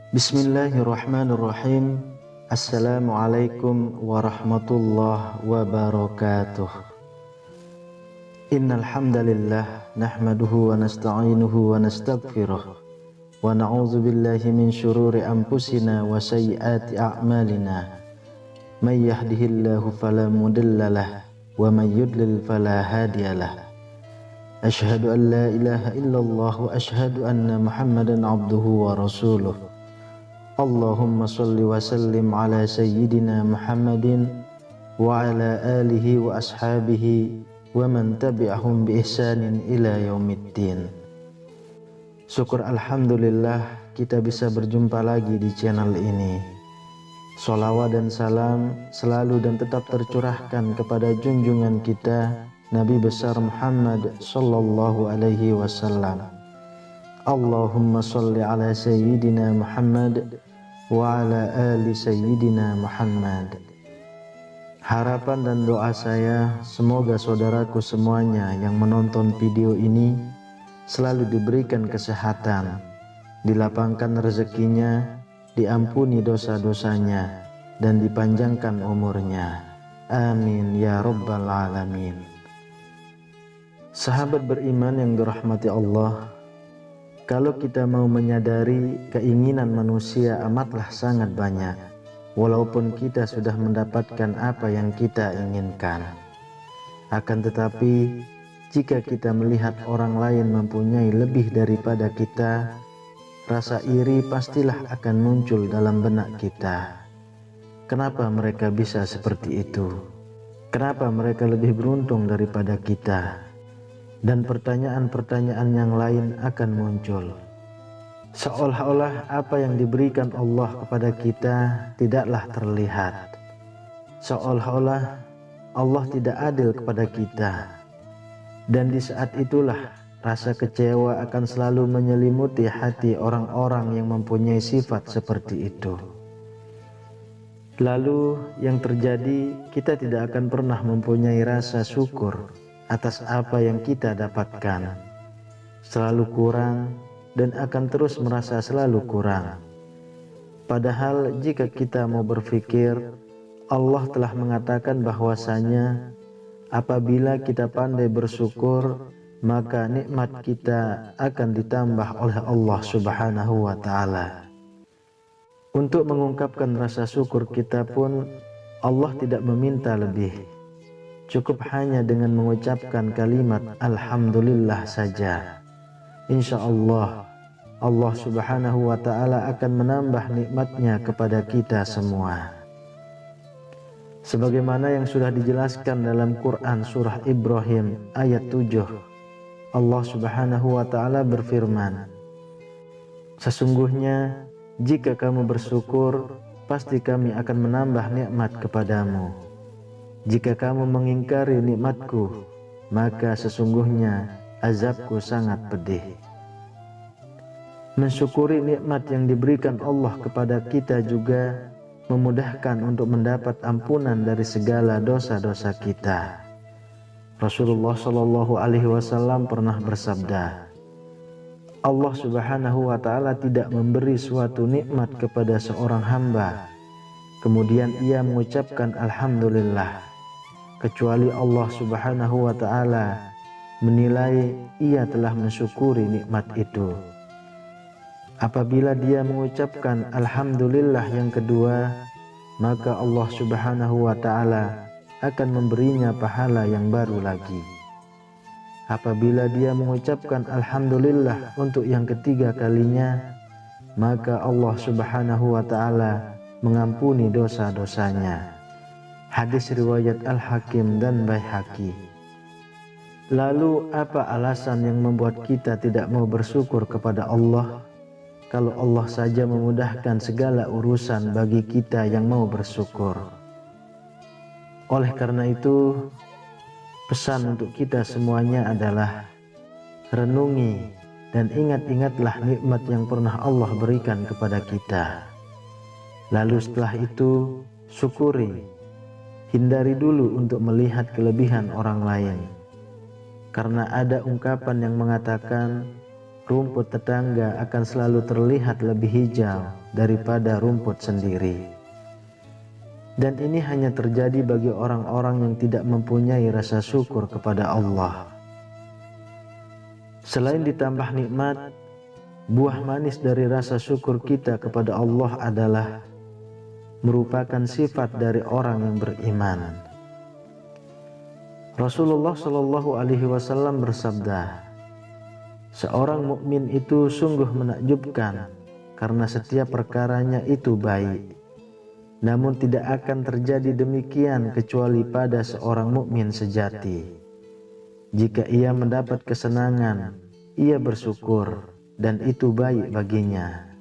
Bismillahirrahmanirrahim. Assalamualaikum warahmatullahi wabarakatuh. Innal hamdalillah nahmaduhu wa nasta'inuhu wa nastaghfiruh wa na'udzu billahi min syururi anfusina wa sayyiati a'malina. May yahdihillahu fala mudhillalah wa may yudlil fala hadiyalah. Asyhadu an la ilaha illallah wa asyhadu anna Muhammadan abduhu wa rasuluh. Allahumma salli wa sallim ala sayyidina Muhammadin wa ala alihi wa ashabihi wa man tabi'ahum bi ihsanin ila yaumiddin. Syukur alhamdulillah kita bisa berjumpa lagi di channel ini. Sholawat dan salam selalu dan tetap tercurahkan kepada junjungan kita Nabi besar Muhammad sallallahu alaihi wasallam. Allahumma salli ala sayyidina Muhammad wa ala ali sayyidina Muhammad. Harapan dan doa saya semoga saudaraku semuanya yang menonton video ini selalu diberikan kesehatan, dilapangkan rezekinya, diampuni dosa-dosanya, dan dipanjangkan umurnya. Amin ya rabbal alamin. Sahabat beriman yang dirahmati Allah, kalau kita mau menyadari keinginan manusia amatlah sangat banyak, walaupun kita sudah mendapatkan apa yang kita inginkan. Akan tetapi, jika kita melihat orang lain mempunyai lebih daripada kita, rasa iri pastilah akan muncul dalam benak kita. Kenapa mereka bisa seperti itu? Kenapa mereka lebih beruntung daripada kita? Dan pertanyaan-pertanyaan yang lain akan muncul. Seolah-olah apa yang diberikan Allah kepada kita tidaklah terlihat. Seolah-olah Allah tidak adil kepada kita. Dan di saat itulah rasa kecewa akan selalu menyelimuti hati orang-orang yang mempunyai sifat seperti itu. Lalu yang terjadi, kita tidak akan pernah mempunyai rasa syukur atas apa yang kita dapatkan. Selalu kurang dan akan terus merasa selalu kurang. Padahal jika kita mau berpikir, Allah telah mengatakan bahwasanya apabila kita pandai bersyukur, maka nikmat kita akan ditambah oleh Allah Subhanahu wa ta'ala. Untuk mengungkapkan rasa syukur kita pun Allah tidak meminta lebih. Cukup hanya dengan mengucapkan kalimat Alhamdulillah saja. Insya Allah, Allah Subhanahu wa ta'ala akan menambah nikmatnya kepada kita semua. Sebagaimana yang sudah dijelaskan dalam Quran surah Ibrahim ayat 7, Allah Subhanahu wa ta'ala berfirman, sesungguhnya jika kamu bersyukur, pasti kami akan menambah nikmat kepadamu. Jika kamu mengingkari nikmatku, maka sesungguhnya azabku sangat pedih. Mensyukuri nikmat yang diberikan Allah kepada kita juga memudahkan untuk mendapat ampunan dari segala dosa-dosa kita. Rasulullah Shallallahu Alaihi Wasallam pernah bersabda, Allah Subhanahu wa ta'ala tidak memberi suatu nikmat kepada seorang hamba, kemudian ia mengucapkan Alhamdulillah, kecuali Allah Subhanahu wa ta'ala menilai ia telah mensyukuri nikmat itu. Apabila dia mengucapkan Alhamdulillah yang kedua, maka Allah Subhanahu wa ta'ala akan memberinya pahala yang baru lagi. Apabila dia mengucapkan Alhamdulillah untuk yang ketiga kalinya, maka Allah Subhanahu wa ta'ala mengampuni dosa-dosanya. Hadis riwayat Al-Hakim dan Baihaqi. Lalu apa alasan yang membuat kita tidak mau bersyukur kepada Allah? Kalau Allah saja memudahkan segala urusan bagi kita yang mau bersyukur. Oleh karena itu, pesan untuk kita semuanya adalah renungi dan ingat-ingatlah nikmat yang pernah Allah berikan kepada kita. Lalu setelah itu, syukuri. Hindari dulu untuk melihat kelebihan orang lain. Karena ada ungkapan yang mengatakan, rumput tetangga akan selalu terlihat lebih hijau daripada rumput sendiri. Dan ini hanya terjadi bagi orang-orang yang tidak mempunyai rasa syukur kepada Allah. Selain ditambah nikmat, buah manis dari rasa syukur kita kepada Allah adalah merupakan sifat dari orang yang beriman. Rasulullah Shallallahu Alaihi Wasallam bersabda, seorang mukmin itu sungguh menakjubkan karena setiap perkaranya itu baik. Namun tidak akan terjadi demikian kecuali pada seorang mukmin sejati. Jika ia mendapat kesenangan, ia bersyukur dan itu baik baginya.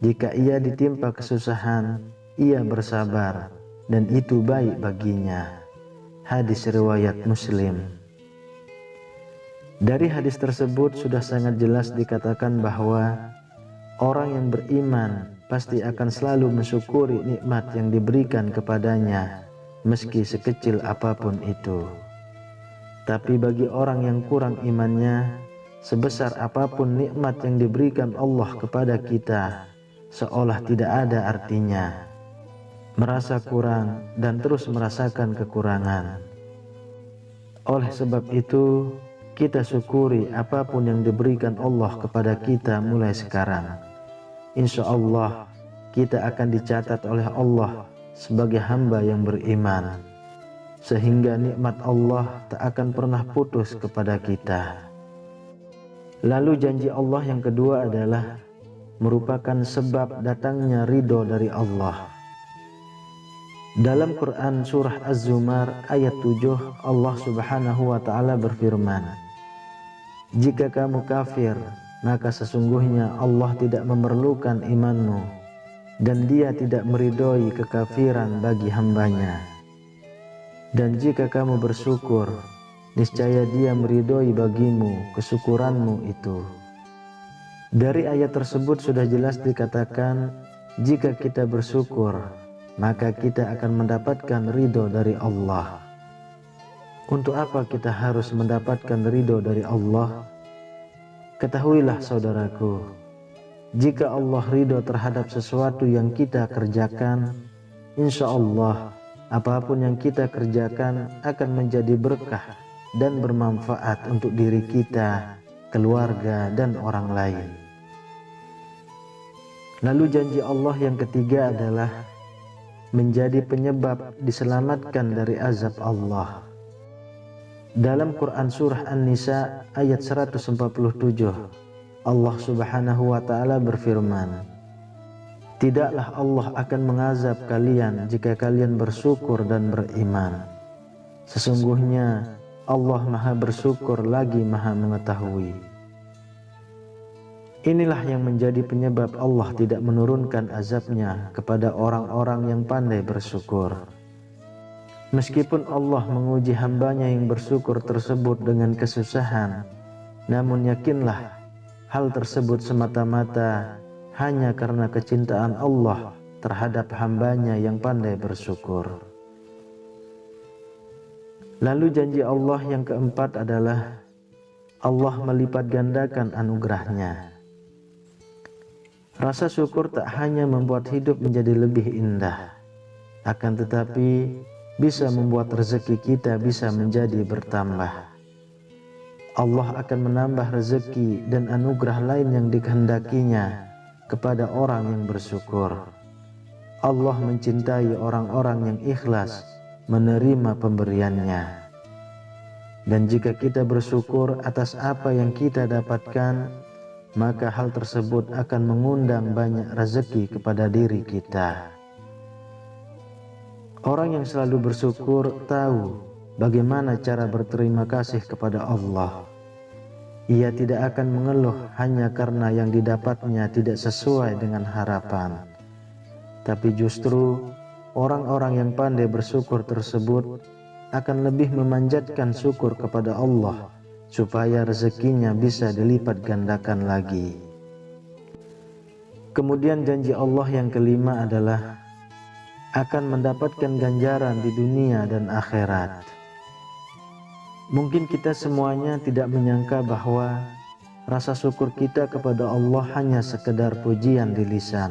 Jika ia ditimpa kesusahan, ia bersabar dan itu baik baginya. Hadis riwayat Muslim. Dari hadis tersebut sudah sangat jelas dikatakan bahwa orang yang beriman pasti akan selalu mensyukuri nikmat yang diberikan kepadanya, meski sekecil apapun itu. Tapi bagi orang yang kurang imannya, sebesar apapun nikmat yang diberikan Allah kepada kita, seolah tidak ada artinya. Merasa kurang dan terus merasakan kekurangan. Oleh sebab itu, kita syukuri apapun yang diberikan Allah kepada kita mulai sekarang. Insya Allah kita akan dicatat oleh Allah sebagai hamba yang beriman, sehingga nikmat Allah tak akan pernah putus kepada kita. Lalu janji Allah yang kedua adalah merupakan sebab datangnya ridho dari Allah. Dalam Quran surah Az-Zumar ayat 7, Allah Subhanahu wa Ta'ala berfirman, jika kamu kafir, maka sesungguhnya Allah tidak memerlukan imanmu, dan Dia tidak meridhoi kekafiran bagi hambanya. Dan jika kamu bersyukur, niscaya Dia meridhoi bagimu kesyukuranmu itu. Dari ayat tersebut sudah jelas dikatakan, jika kita bersyukur, maka kita akan mendapatkan ridho dari Allah. Untuk apa kita harus mendapatkan ridho dari Allah? Ketahuilah saudaraku, jika Allah ridho terhadap sesuatu yang kita kerjakan, insya Allah apapun yang kita kerjakan akan menjadi berkah dan bermanfaat untuk diri kita, keluarga, dan orang lain. Lalu janji Allah yang ketiga adalah menjadi penyebab diselamatkan dari azab Allah. Dalam Quran surah An-Nisa ayat 147, Allah Subhanahu wa Ta'ala berfirman, tidaklah Allah akan mengazab kalian jika kalian bersyukur dan beriman. Sesungguhnya Allah Maha bersyukur lagi Maha mengetahui. Inilah yang menjadi penyebab Allah tidak menurunkan azabnya kepada orang-orang yang pandai bersyukur. Meskipun Allah menguji hambanya yang bersyukur tersebut dengan kesusahan, namun yakinlah hal tersebut semata-mata hanya karena kecintaan Allah terhadap hambanya yang pandai bersyukur. Lalu janji Allah yang keempat adalah Allah melipat gandakan anugerahnya. Rasa syukur tak hanya membuat hidup menjadi lebih indah, akan tetapi bisa membuat rezeki kita bisa menjadi bertambah. Allah akan menambah rezeki dan anugerah lain yang dikehendakinya kepada orang yang bersyukur. Allah mencintai orang-orang yang ikhlas menerima pemberiannya. Dan jika kita bersyukur atas apa yang kita dapatkan, maka hal tersebut akan mengundang banyak rezeki kepada diri kita. Orang yang selalu bersyukur tahu bagaimana cara berterima kasih kepada Allah. Ia tidak akan mengeluh hanya karena yang didapatnya tidak sesuai dengan harapan, tapi justru orang-orang yang pandai bersyukur tersebut akan lebih memanjatkan syukur kepada Allah supaya rezekinya bisa dilipat gandakan lagi. Kemudian janji Allah yang kelima adalah akan mendapatkan ganjaran di dunia dan akhirat. Mungkin kita semuanya tidak menyangka bahwa rasa syukur kita kepada Allah hanya sekedar pujian di lisan.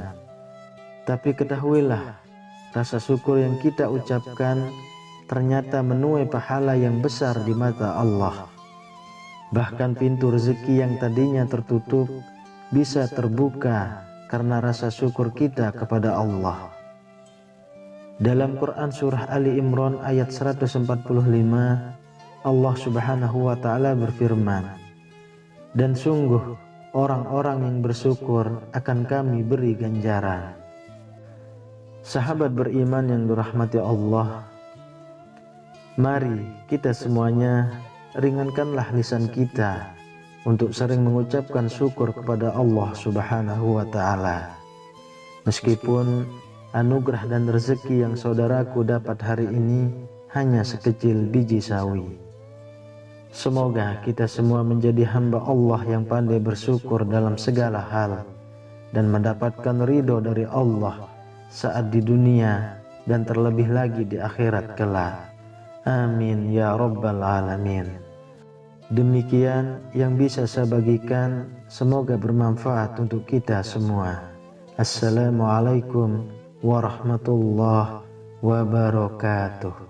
Tapi ketahuilah, rasa syukur yang kita ucapkan ternyata menuai pahala yang besar di mata Allah. Bahkan pintu rezeki yang tadinya tertutup bisa terbuka karena rasa syukur kita kepada Allah. Dalam Quran surah Ali Imran ayat 145, Allah Subhanahu wa taala berfirman, "Dan sungguh orang-orang yang bersyukur akan kami beri ganjaran." Sahabat beriman yang dirahmati Allah, mari kita semuanya ringankanlah lisan kita untuk sering mengucapkan syukur kepada Allah Subhanahu wa taala. Meskipun anugerah dan rezeki yang saudaraku dapat hari ini hanya sekecil biji sawi. Semoga kita semua menjadi hamba Allah yang pandai bersyukur dalam segala hal dan mendapatkan ridho dari Allah saat di dunia dan terlebih lagi di akhirat kelak. Amin ya rabbal alamin. Demikian yang bisa saya bagikan, semoga bermanfaat untuk kita semua. Assalamualaikum warahmatullahi wabarakatuh.